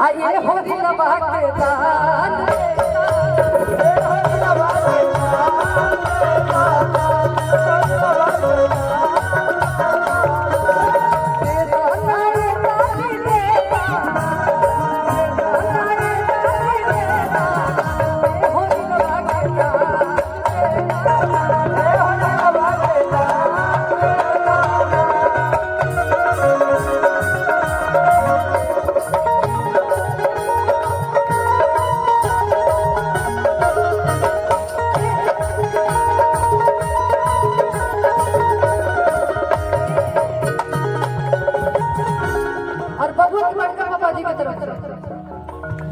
आइए हो दिलवा के दान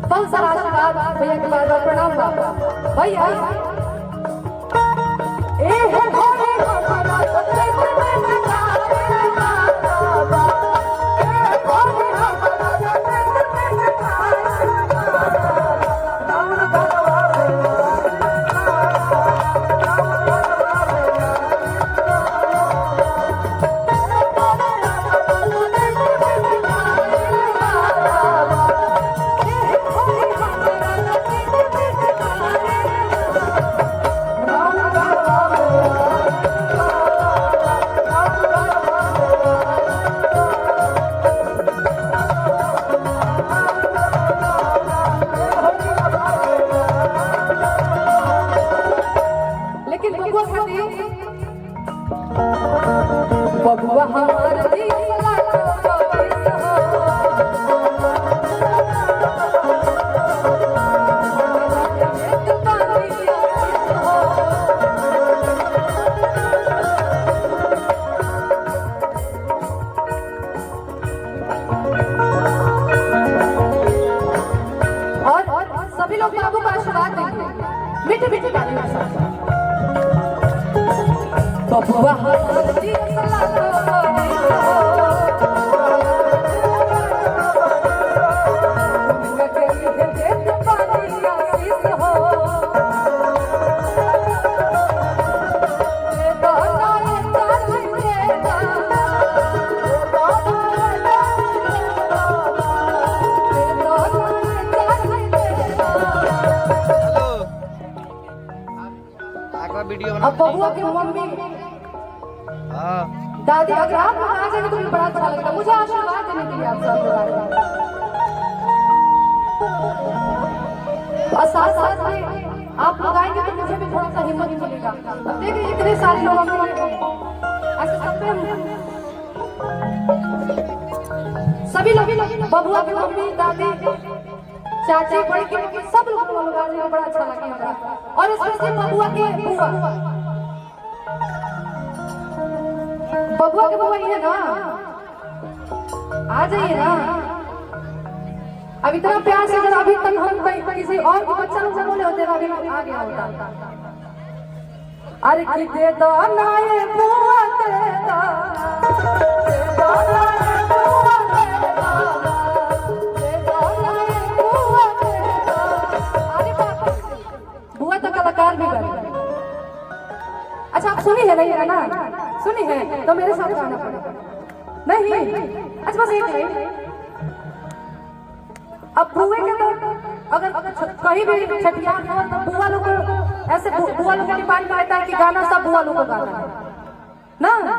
बहुत सारा आशीर्वाद भैया के बाद प्रणाम भैया बबुआ हमार और सभी लोग बाबू का आशीर्वाद देंगे मीठी मीठी तालियों के साथ। बबुआ अब बबुआ की मम्मी दादी अगर आप लोग आ जाएंगे तो मुझे बड़ा अच्छा लगेगा। मुझे आशीर्वाद देने के लिए आप सब और साथ साथ में आप लोग आएंगे तो मुझे भी थोड़ा सा हिम्मत मिलेगा। देखिए इतने सारे लोग सभी लोग बबुआ की मम्मी दादी चाची बड़ी की सब लोग आ जाएंगे बड़ा अच्छा लगेगा। और स्पेशली बबुआ के बुआ ये ना आ जाइए ना। अब इतना प्यार से अगर अभी तक हम किसी और के बच्चा लोग बोले होते अभी आ गया होता। अरे की दे दो ना ये बुआ दे दो बुआ तो कलाकार भी कर। अच्छा आप सुनी है नहीं है ना? सुनी है तो मेरे साथ गाना पड़ेगा। नहीं अच्छा बस एक है। अब बुए के तो अगर कहीं भी छठियार हो तो बुआ लोग ऐसे बुआ लोग डिमांड करता है कि गाना सब बुआ लोग को गाना है ना।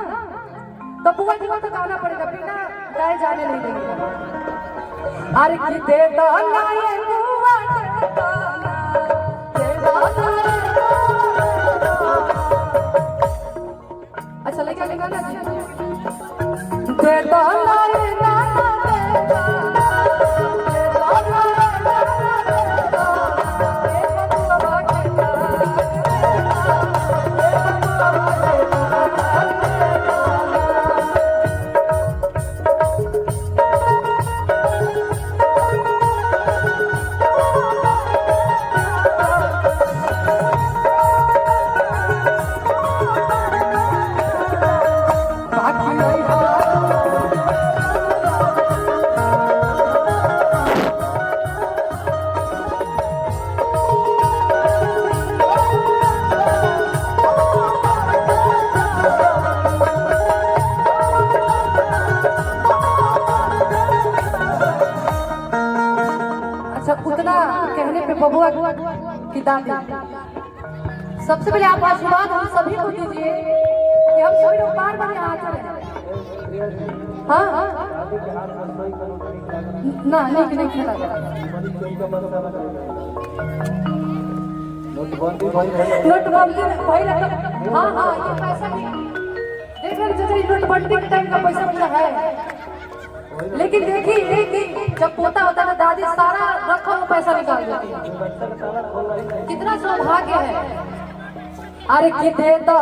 तो बुआ जी को तो गाना पड़ेगा बिना गाए जाने नहीं देंगे। अरे की दे दो ना ये बुआ दे दो अच्छा लेके गाना दे दो ना ये गाना बाकी नहीं अच्छा उतना कहने पे बबुआ की दादी, सबसे पहले आप आशीर्वाद हम सभी को दीजिए कि हम सभी लोग बार बार यहाँ आते रहे। हाँ ना नहीं खेला नोटबंदी भाई लगा। हाँ ये पैसा देख रहे नोटबंदी के टाइम का पैसा पूरा है, लेकिन देखिए कि जब पोता होता है दादी सारा रखा हुआ पैसा निकाल देती है। कितना सौभाग्य है। अरे कितने तो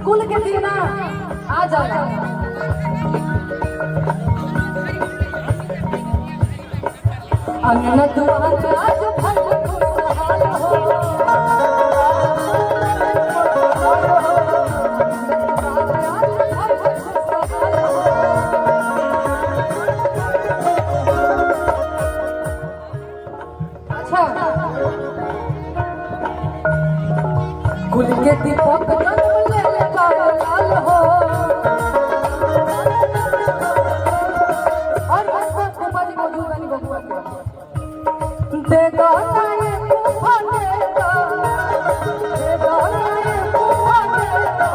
कुल के दिन आ जाएगा। अन्नत आज फल खुशहाल हो, अच्छा कुल के दीपक लाल हो और गोपा जी मौजूद वाली बबुआ दे दो नाये कुफा दे दो नाये कुफा दे दो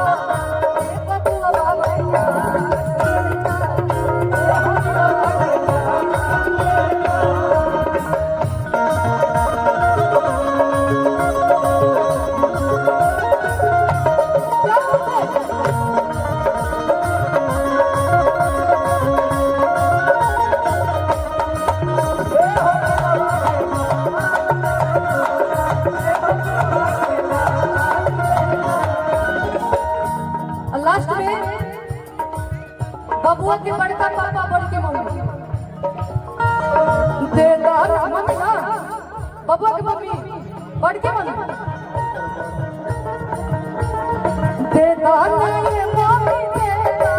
बबुआ बाबा लास्ट में बबुआ के बड़का पापा बड़के मम्मी देदार मम्मी ना बबुआ के मम्मी बड़के मम्मी देदार ये मम्मी देदार